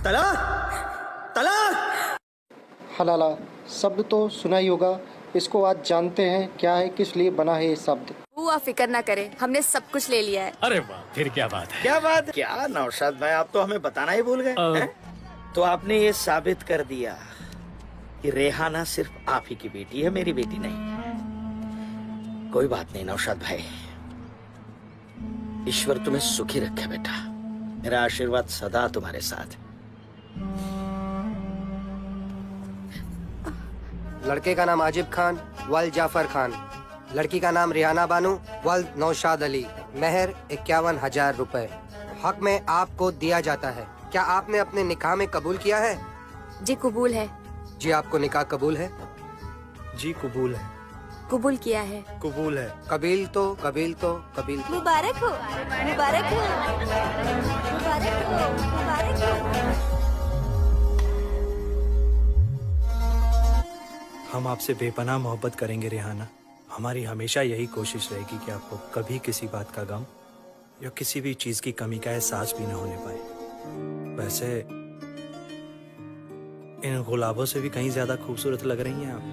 तलाक तलाक। हलाला शब्द तो सुना ही होगा, इसको आज जानते हैं क्या है, किस लिए बना है ये शब्द। आप फिक्र ना करें, हमने सब कुछ ले लिया है। अरे वाह, फिर क्या बात है। क्या बात, क्या नौशाद भाई, आप तो हमें बताना ही भूल गए हैं? तो आपने ये साबित कर दिया कि रेहाना सिर्फ आप ही की बेटी है, मेरी बेटी नहीं। कोई बात नहीं नौशाद भाई, ईश्वर तुम्हें सुखी रखे बेटा, मेरा आशीर्वाद सदा तुम्हारे साथ। लड़के का नाम आजिब खान वल जाफर खान, लड़की का नाम रिहाना बानू वल नौशाद अली, मेहर 51,000 रुपए हक में आपको दिया जाता है। क्या आपने अपने निकाह में कबूल किया है? जी कबूल है। जी आपको निकाह कबूल है? जी कबूल है। कबूल किया है। कबूल है। कबील तो कबील तो कबील तो। मुबारक हो, मुबारक हो, मुबारक हो, मुबारक हो। हम आपसे बेपनाह मोहब्बत करेंगे रेहाना। हमारी हमेशा यही कोशिश रहेगी कि आपको कभी किसी बात का गम या किसी भी चीज की कमी का एहसास भी न होने पाए। वैसे इन गुलाबों से भी कहीं ज्यादा खूबसूरत लग रही हैं आप।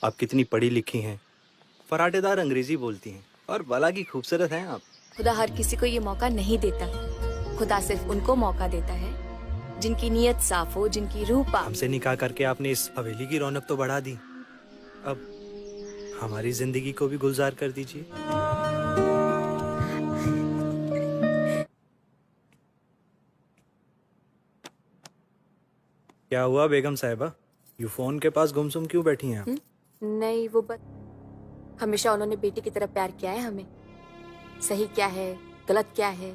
आप कितनी पढ़ी लिखी हैं, फराटेदार अंग्रेजी बोलती हैं और भला की खूबसूरत हैं आप। खुदा हर किसी को ये मौका नहीं देता, खुदा सिर्फ उनको मौका देता है जिनकी नीयत साफ हो, जिनकी रूह पाक। हमसे निकाह करके आपने इस हवेली की रौनक तो बढ़ा दी, अब हमारी जिंदगी को भी गुलजार कर दीजिए। क्या हुआ बेगम साहिबा, यू फोन के पास गुमसुम क्यों बैठी हैं आप? नहीं, वो हमेशा उन्होंने बेटी की तरह प्यार किया है हमें। सही क्या है, गलत क्या है,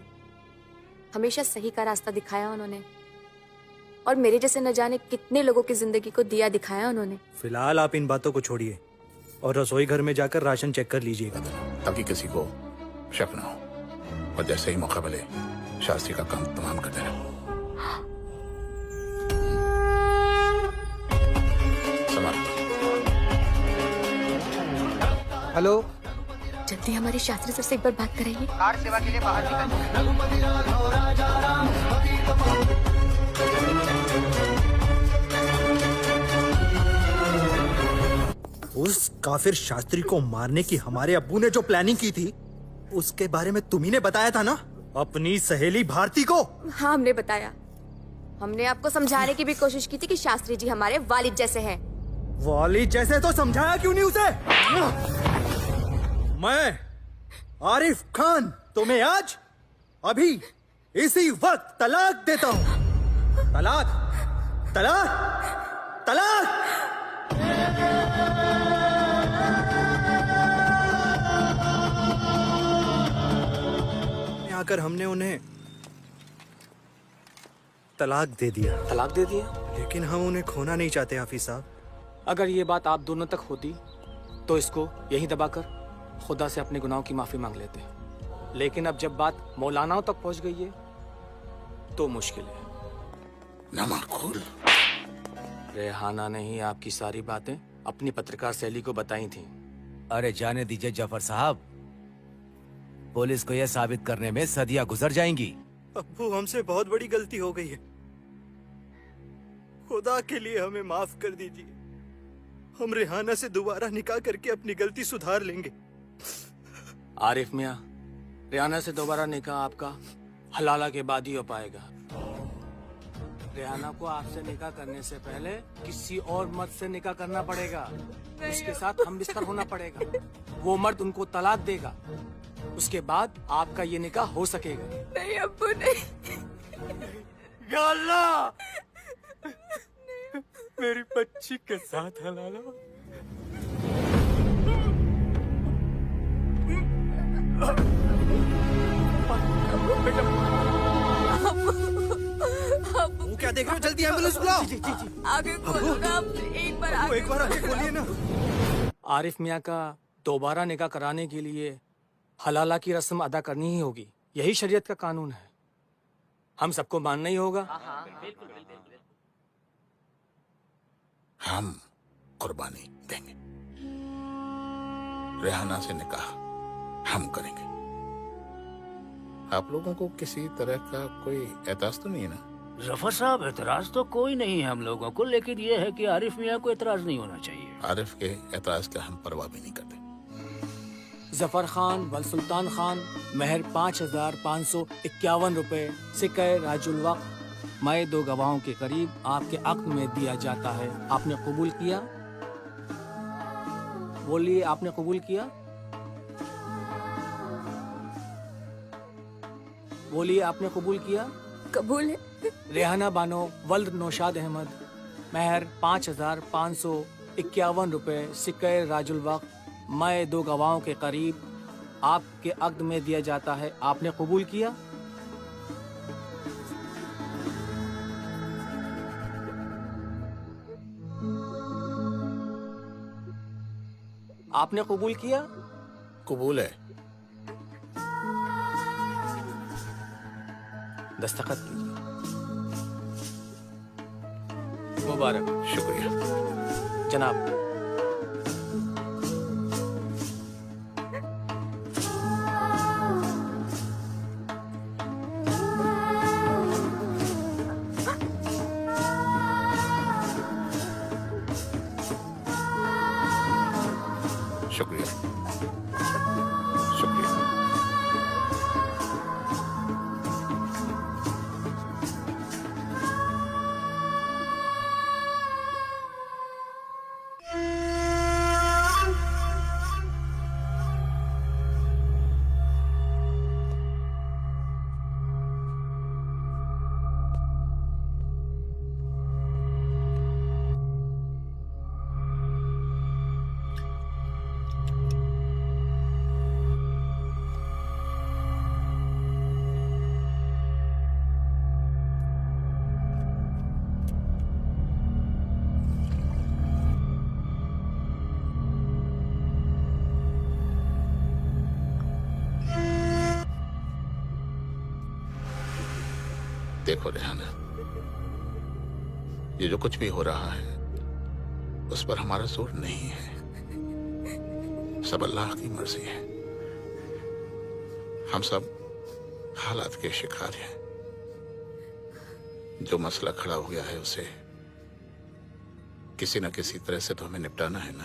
हमेशा सही का रास्ता दिखाया उन्होंने, और मेरे जैसे न जाने कितने लोगों की जिंदगी को दिया दिखाया उन्होंने। फिलहाल आप इन बातों को छोड़िए और रसोई घर में जाकर राशन चेक कर लीजिएगा, ताकि किसी को शक ना हो, और जैसे ही मौका मिले शास्त्री का काम तमाम कर देना। हेलो, जल्दी हमारे शास्त्री सर से एक बार बात कराइए। कार सेवा के लिए बाहर निकल। उस काफिर शास्त्री को मारने की हमारे अब्बू ने जो प्लानिंग की थी, उसके बारे में तुम्ही ने बताया था ना अपनी सहेली भारती को? हाँ, हमने बताया। हमने आपको समझाने की भी कोशिश की थी कि शास्त्री जी हमारे वालिद जैसे हैं। वालिद जैसे तो समझाया क्यों नहीं उसे? मैं आरिफ खान तुम्हें आज अभी इसी वक्त तलाक देता हूँ। तलाक तलाक तलाक। आकर हमने उन्हें तलाक दे दिया। तलाक दे दिया? लेकिन हम उन्हें खोना नहीं चाहते हाफिज साहब। अगर ये बात आप दोनों तक होती तो इसको यहीं दबाकर खुदा से अपने गुनाहों की माफी मांग लेते, लेकिन अब जब बात मौलानाओं तक पहुंच गई है तो मुश्किल है। नामाकुल। रेहाना ने ही आपकी सारी बातें अपनी पत्रकार सहेली को बताई थी। अरे जाने दीजिए जफर साहब, पुलिस को यह साबित करने में सदियां गुजर जाएंगी। अब्बू, हमसे बहुत बड़ी गलती हो गई है, खुदा के लिए हमें माफ कर दीजिए। हम रेहाना से दोबारा निकाह करके अपनी गलती सुधार लेंगे। आरिफ मियाँ, रेहाना से दोबारा निकाह आपका हलाला के बाद ही हो पाएगा। रेहाना को आपसे निकाह करने से पहले किसी और मर्द से निकाह करना पड़ेगा, उसके साथ हम बिस्तर होना पड़ेगा, वो मर्द उनको तलाक देगा, उसके बाद आपका ये निकाह हो सकेगा। नहीं अब्बू, नहीं। या अल्लाह, मेरी बच्ची के साथ हलाला। अब्बू, क्या देख रहे हो? जल्दी एम्बुलेंस बुलाओ। आगे खोलो ना, एक बार आगे एक बार आगे खोलिए ना। आरिफ मियाँ का दोबारा निकाह कराने के लिए हलाला की रस्म अदा करनी ही होगी। यही शरीयत का कानून है, हम सबको मानना ही होगा। हम कुर्बानी देंगे, रेहाना से निकाह हम करेंगे। आप लोगों को किसी तरह का कोई एतराज तो नहीं है ना? जफर साहब, एतराज तो कोई नहीं है हम लोगों को, लेकिन ये है कि आरिफ मियाँ को एतराज नहीं होना चाहिए। आरिफ के एतराज का हम परवाह भी नहीं करते। जफर खान वल सुल्तान खान, महर 5,551 रुपए, सिक्का राजुल वक्त मैं 2 गवाहों के करीब आपके अक्द में दिया जाता है। आपने कबूल किया? बोलिए, आपने कबूल किया? बोलिए, आपने कबूल किया? कबूल है। रेहाना बानो वल्द नौशाद अहमद, महर 5,551 रुपए, सिक्के राजुल वक्त मैं 2 गवाहों के करीब आपके अक्द में दिया जाता है। आपने कबूल किया? आपने कबूल किया? कबूल है। दस्तखत कीजिए। मुबारक। शुक्रिया जनाब। शुक्रिया शुक्रिया। देखो रेहाना, ये जो कुछ भी हो रहा है उस पर हमारा जोर नहीं है, सब अल्लाह की मर्जी है। हम सब हालात के शिकार हैं। जो मसला खड़ा हो गया है उसे किसी न किसी तरह से तो हमें निपटाना है ना,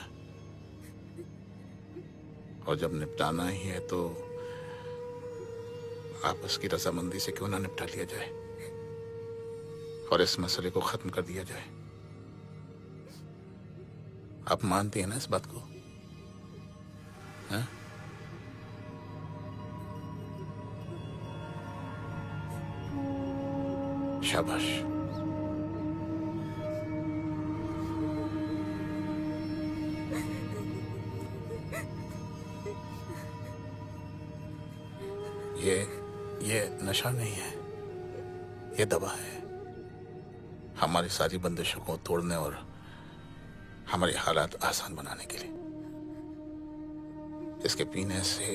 और जब निपटाना ही है तो आपस की रजामंदी से क्यों ना निपटा लिया जाए और इस मसले को खत्म कर दिया जाए। आप मानती हैं ना इस बात को? हाँ? शाबाश। ये नशा नहीं है, ये दवा है हमारी सारी बंदिशों को तोड़ने और हमारे हालात आसान बनाने के लिए। इसके पीने से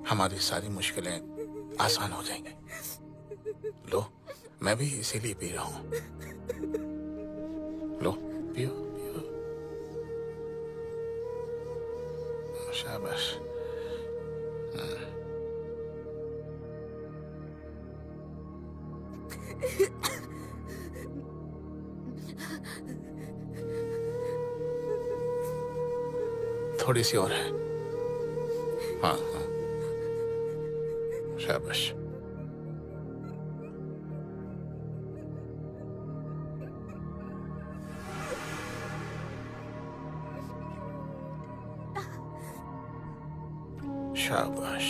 हमारी सारी मुश्किलें आसान हो जाएंगी। लो, मैं भी इसीलिए पी रहा हूं। लो, पियो पियो। शाबाश। थोड़ी सी और है। हाँ हाँ, शाबाश। शाबाश।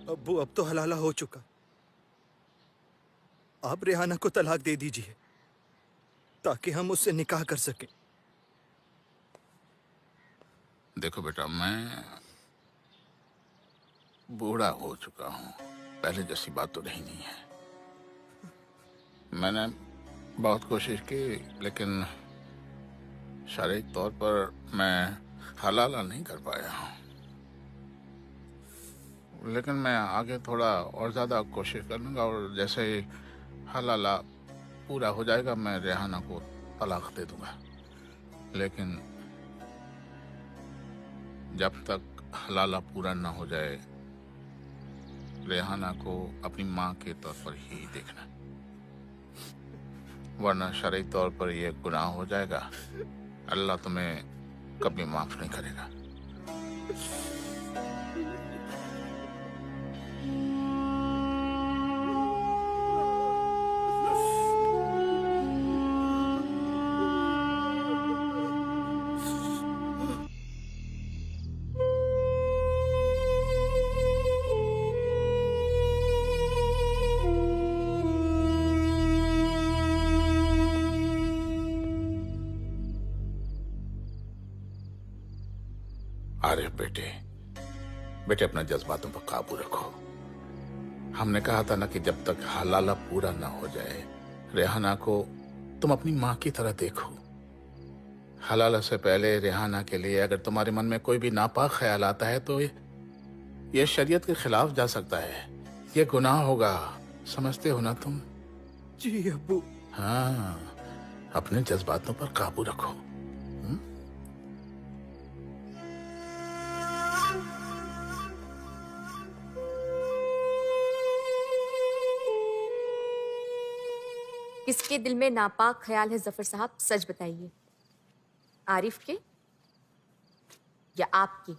अब्बू अब तो हलाला हो चुका। आप रेहाना को तलाक दे दीजिए ताकि हम उससे निकाह कर सकें। देखो बेटा, मैं बूढ़ा हो चुका हूँ, पहले जैसी बात तो रही नहीं है। मैंने बहुत कोशिश की, लेकिन शारीरिक तौर पर मैं हलाला नहीं कर पाया हूँ। लेकिन मैं आगे थोड़ा और ज्यादा कोशिश करूंगा, और जैसे ही हलाला पूरा हो जाएगा मैं रेहाना को तलाक दे दूंगा। लेकिन जब तक हलाला पूरा ना हो जाए, रेहाना को अपनी माँ के तौर पर ही देखना, वरना शरई तौर पर यह गुनाह हो जाएगा। अल्लाह तुम्हें कभी माफ नहीं करेगा। आरिफ बेटे, अपने जज्बातों पर काबू रखो। हमने कहा था ना कि जब तक हलाला पूरा ना हो जाए, रेहाना को तुम अपनी माँ की तरह देखो। हलाला से पहले रेहाना के लिए अगर तुम्हारे मन में कोई भी नापाक ख्याल आता है तो ये शरीयत के खिलाफ जा सकता है, ये गुनाह होगा। समझते हो ना तुम? जी अब्बू। हाँ, अपने जज्बातों पर काबू रखो। किसके दिल में नापाक ख्याल है जफर साहब, सच बताइए। आरिफ के या आपकी?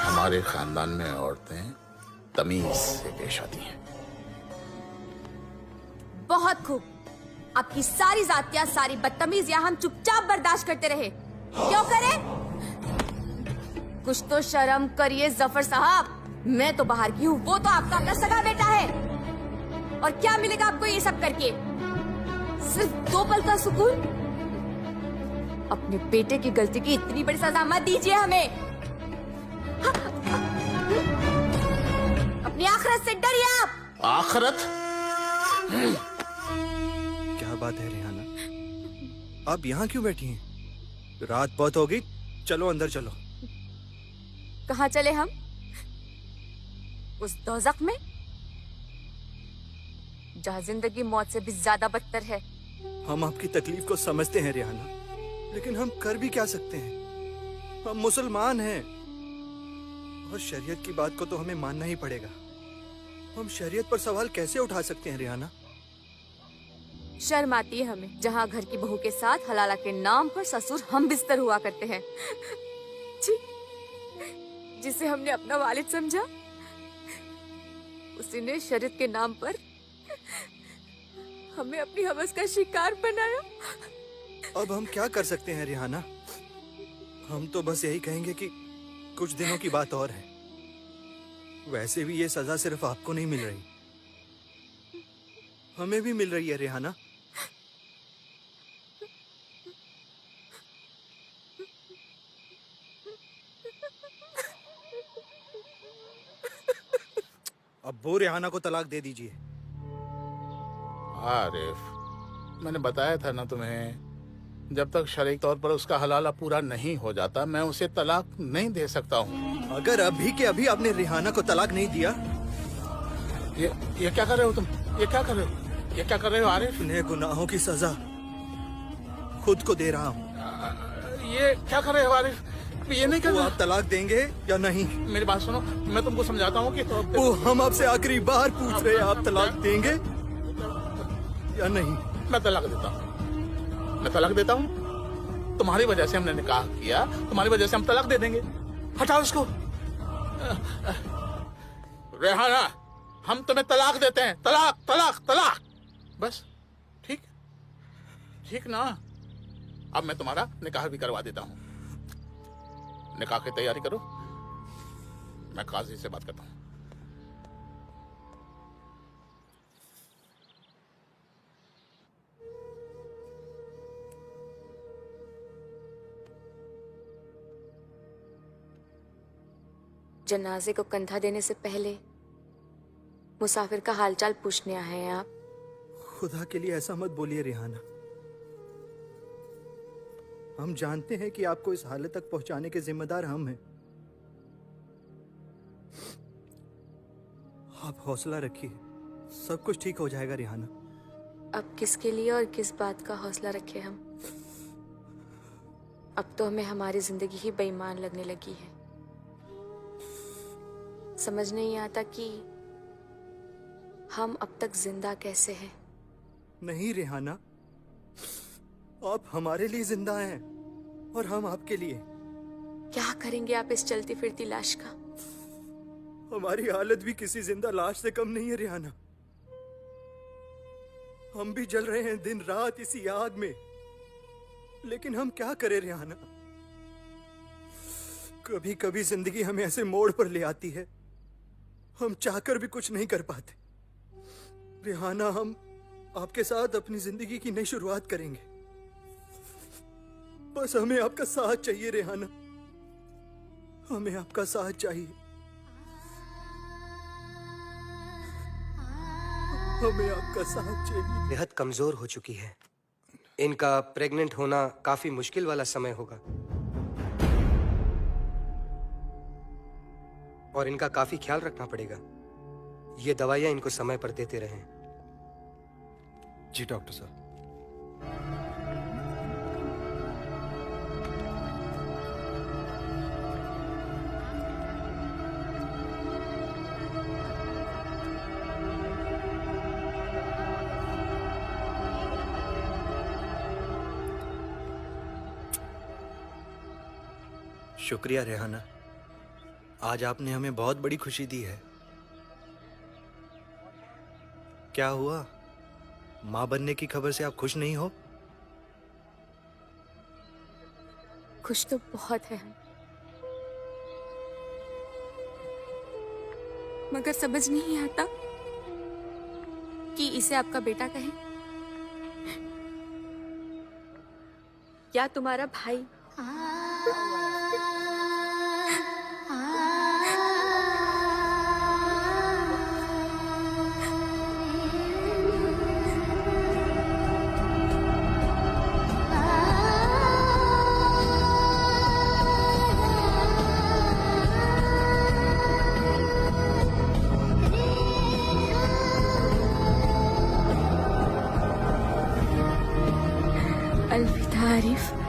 हमारे खानदान में औरतें तमीज से पेश आती हैं। बहुत खूब। आपकी सारी जातियां, सारी बदतमीजियां हम चुपचाप बर्दाश्त करते रहे। क्यों करें? कुछ तो शर्म करिए जफर साहब। मैं तो बाहर की हूँ, वो तो आपका अपना सगा बेटा है। और क्या मिलेगा आपको ये सब करके? सिर्फ 2 पल का सुकून। अपने बेटे की गलती की इतनी बड़ी सजा मत दीजिए हमें। अपनी आखिरत से डरिए आप। आखिरत? क्या बात है रेहाना, आप यहाँ क्यों बैठी हैं? रात बहुत हो गई, चलो अंदर चलो। कहाँ चले हम? उस दोज़ख में जहाँ जिंदगी मौत से भी ज्यादा बदतर है। हम आपकी तकलीफ को समझते हैं रेहाना, लेकिन हम कर भी क्या सकते हैं? हम मुसलमान हैं और शरीयत की बात को तो हमें मानना ही पड़ेगा। हम शरीयत पर सवाल कैसे उठा सकते हैं रेहाना? शर्म आती है हमें, जहाँ घर की बहू के साथ हलाला के नाम पर ससुर हम बिस्तर हुआ करते हैं। जिसे हमने अपना वालिद समझा, उसी ने शरीयत के नाम पर हमें अपनी हवस का शिकार बनाया। अब हम क्या कर सकते हैं रेहाना? हम तो बस यही कहेंगे कि कुछ दिनों की बात और है। वैसे भी ये सजा सिर्फ आपको नहीं मिल रही, हमें भी मिल रही है रेहाना। अब वो रेहाना को तलाक दे दीजिए। आरिफ, मैंने बताया था ना तुम्हें, जब तक शरीक तौर पर उसका हलाला पूरा नहीं हो जाता मैं उसे तलाक नहीं दे सकता हूँ। अगर अभी के अभी आपने रेहाना को तलाक नहीं दिया। ये क्या कर रहे हो तुम? ये क्या कर रहे हो? ये क्या कर रहे हो आरिफ? अपने गुनाहों की सजा खुद को दे रहा हूँ। ये क्या कर रहे हो आरिफ? ये नहीं करना। आप तलाक देंगे या नहीं? मेरी बात सुनो, मैं तुमको समझाता हूँ कि वो हम आपसे आखिरी बार पूछ रहे हैं, आप तलाक देंगे या नहीं? मैं तलाक देता हूँ, मैं तलाक देता हूँ। तुम्हारी वजह से हमने निकाह किया, तुम्हारी वजह से हम तलाक दे देंगे। हटाओ इसको। रेहाना, हम तुम्हें तलाक देते हैं। तलाक तलाक तलाक, बस। ठीक ठीक ना? अब मैं तुम्हारा निकाह भी करवा देता हूँ। निकाह की तैयारी करो, मैं काजी से बात करता हूँ। जनाजे को कंधा देने से पहले मुसाफिर का हालचाल पूछने आए हैं आप। खुदा के लिए ऐसा मत बोलिए रेहाना। हम जानते हैं कि आपको इस हालत तक पहुंचाने के जिम्मेदार हम हैं। आप हौसला रखिए, सब कुछ ठीक हो जाएगा रेहाना। अब किसके लिए और किस बात का हौसला रखें हम? अब तो हमें हमारी जिंदगी ही बेईमान लगने लगी है। समझ नहीं आता कि हम अब तक जिंदा कैसे हैं। नहीं रेहाना, आप हमारे लिए जिंदा हैं और हम आपके लिए। क्या करेंगे आप इस चलती फिरती लाश का? हमारी हालत भी किसी जिंदा लाश से कम नहीं है रेहाना। हम भी जल रहे हैं दिन रात इसी आग में, लेकिन हम क्या करें रेहाना। कभी कभी जिंदगी हमें ऐसे मोड़ पर ले आती है, हम चाहकर भी कुछ नहीं कर पाते। रेहाना, हम आपके साथ अपनी जिंदगी की नई शुरुआत करेंगे। बस हमें आपका साथ चाहिए रेहाना, हमें आपका साथ चाहिए। हमें आपका साथ चाहिए। बेहद कमजोर हो चुकी है। इनका प्रेग्नेंट होना काफी मुश्किल वाला समय होगा और इनका काफी ख्याल रखना पड़ेगा। ये दवाइयां इनको समय पर देते रहें। जी डॉक्टर साहब। शुक्रिया रेहाना, आज आपने हमें बहुत बड़ी खुशी दी है। क्या हुआ, मां बनने की खबर से आप खुश नहीं हो? खुश तो बहुत है हम, मगर समझ नहीं आता कि इसे आपका बेटा कहें या तुम्हारा भाई। अलविदा आरिफ।